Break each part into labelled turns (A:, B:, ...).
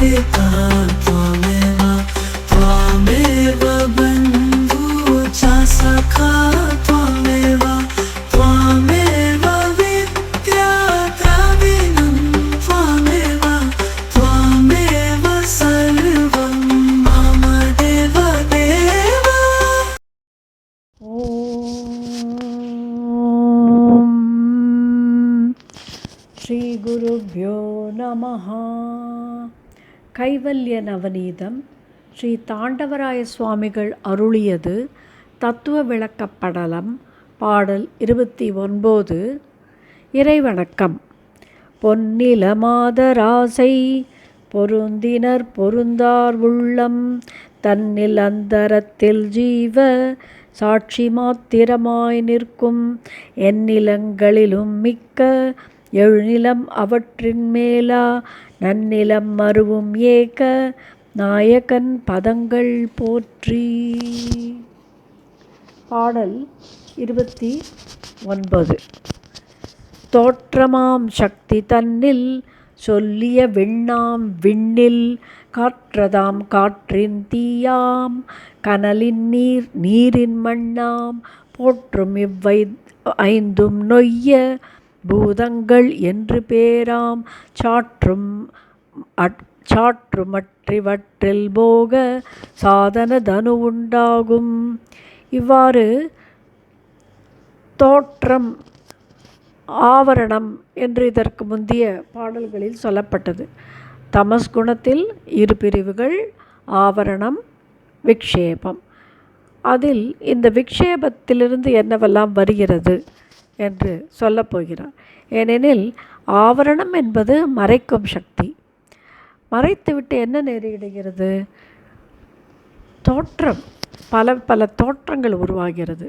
A: पिता त्वमेव बन्धु च सखा त्वमेव विद्या द्रविणं त्वमेव सर्वं मम देव देव।
B: ஸ்ரீ குருப்யோ நமஹ. கைவல்ய நவநீதம் ஸ்ரீ தாண்டவராய சுவாமிகள் அருளியது. தத்துவ விளக்கப்படலம். பாடல் 29. இறைவணக்கம். பொன்னில மாதராசை பொருந்தினர் பொருந்தார் உள்ளம் தன்னில் அந்தரத்தில் ஜீவ சாட்சி மாத்திரமாய் நிற்கும் எந்நிலங்களிலும் மிக்க எழுநிலம் அவற்றின் மேலா நன்னிலம் மருவும் ஏக நாயகன் பதங்கள் போற்றி. பாடல் 29. தோற்றமாம் சக்தி தன்னில் சொல்லிய விண்ணாம் விண்ணில் காற்றதாம் காற்றின் தீயாம் கனலின் நீர் நீரின் மண்ணாம் போற்றும் இவ்வை ஐந்தும் நொய்ய பூதங்கள் என்று பேராம் சாற்றுமற்றிவற்றில் போக சாதன தனு உண்டாகும். இவ்வாறு தோற்றம் ஆவரணம் என்று இதற்கு முந்தைய பாடல்களில் சொல்லப்பட்டது. தமஸ் குணத்தில் 2 பிரிவுகள், ஆவரணம், விக்ஷேபம். அதில் இந்த விக்ஷேபத்திலிருந்து என்னவெல்லாம் வருகிறது என்று சொல்லப்போகிறார். ஏனெனில் ஆவரணம் என்பது மறைக்கும் சக்தி. மறைத்துவிட்டு என்ன நேரிடுகிறது? தோற்றம், பல பல தோற்றங்கள் உருவாகிறது.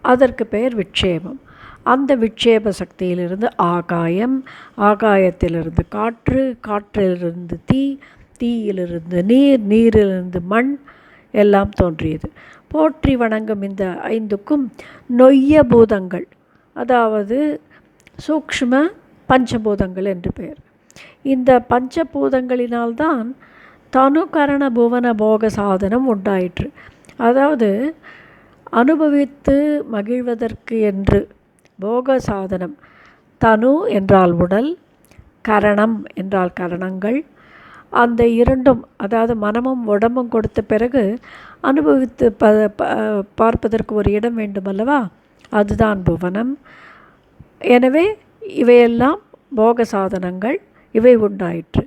B: அதற்கு பெயர் விக்ஷேபம். அந்த விக்ஷேப சக்தியிலிருந்து ஆகாயம், ஆகாயத்திலிருந்து காற்று, காற்றிலிருந்து தீ, தீயிலிருந்து நீர், நீரிலிருந்து மண் எல்லாம் தோன்றியது. போற்றி வணங்கும் இந்த 5க்கும் நொய்ய பூதங்கள், அதாவது சூக்ஷ்ம பஞ்சபூதங்கள் என்று பெயர். இந்த பஞ்சபூதங்களினால்தான் தனு கரண புவன போக சாதனம் உண்டாயிற்று. அதாவது அனுபவித்து மகிழ்வதற்கு என்று போக சாதனம். தனு என்றால் உடல், கரணம் என்றால் கரணங்கள். அந்த 2ம், அதாவது மனமும் உடம்பும் கொடுத்த பிறகு அனுபவித்து பார்ப்பதற்கு ஒரு இடம் வேண்டுமல்லவா? அதுதான் புவனம். எனவே இவையெல்லாம் போக சாதனங்கள். இவை உண்டாயிற்று.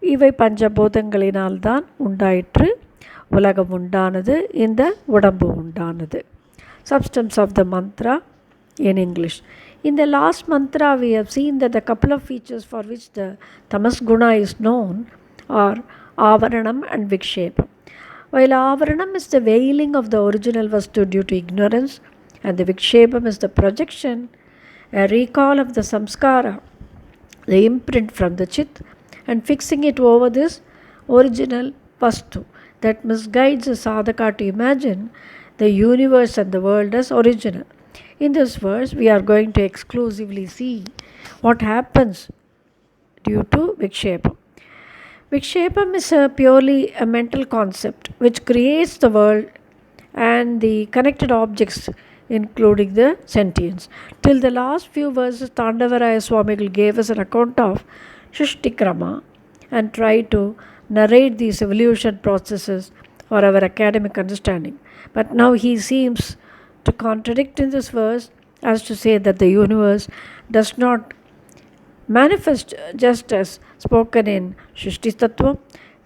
B: இவை பஞ்சபூதங்களினால்தான் உண்டாயிற்று. உலகம் உண்டானது, இந்த உடம்பு உண்டானது. Substance of the mantra in English. In the last mantra we have seen that the couple of features for which the tamas guna is known are avaranam and vikshepam. While avaranam is the veiling of the original vastu due to ignorance, and the vikshepam is the projection, a recall of the samskara, the imprint from the chit, and fixing it over this original vastu that misguides the sadhaka to imagine the universe and the world as original. In this verse, we are going to exclusively see what happens due to vikshepam. Vikshepam is purely a mental concept which creates the world and the connected objects, including the sentience. Till the last few verses, Tandavaraya Swamigal gave us an account of Shrishtikrama and tried to narrate these evolution processes for our academic understanding. But now he seems to contradict in this verse as to say that the universe does not manifest just as spoken in Shrishti Tattva.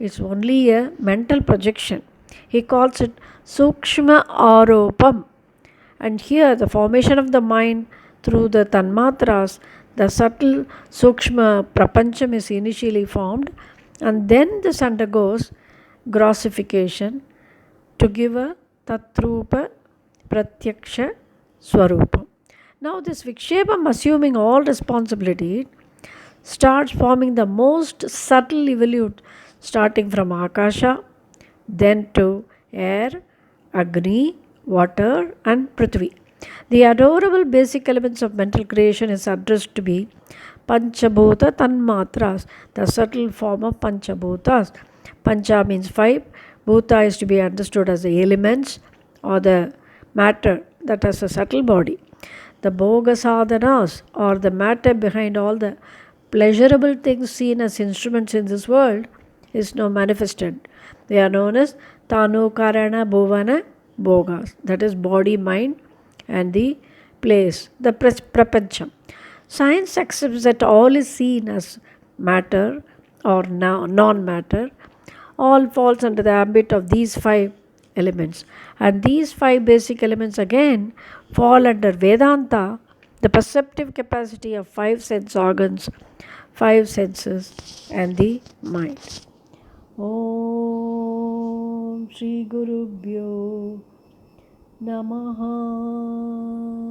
B: It's only a mental projection. He calls it Sukshma Aropam. And here the formation of the mind through the Tanmatras, the subtle Sukshma Prapancham is initially formed, and then this undergoes grossification to give a Tatrupa Pratyaksha Swarupam. Now this Vikshepam, assuming all responsibility, starts forming the most subtle evolute, starting from Akasha, then to air, Agni, water and Prithvi. The adorable basic elements of mental creation is addressed to be Panchabhuta Tanmatras, the subtle form of Panchabhutas. Pancha means 5. Bhuta is to be understood as the elements or the matter that has a subtle body. The Bhoga sadhanas, or the matter behind all the pleasurable things seen as instruments in this world, is now manifested. They are known as Tanu Karana Bhuvana Bhogas, that is body, mind, and the place, the prapancham. Science accepts that all is seen as matter or non-matter. All falls under the ambit of these 5 elements. And these 5 basic elements again fall under Vedanta, the perceptive capacity of 5 sense organs, 5 senses, and the mind. Om Shri Guru Bhyo Namaha.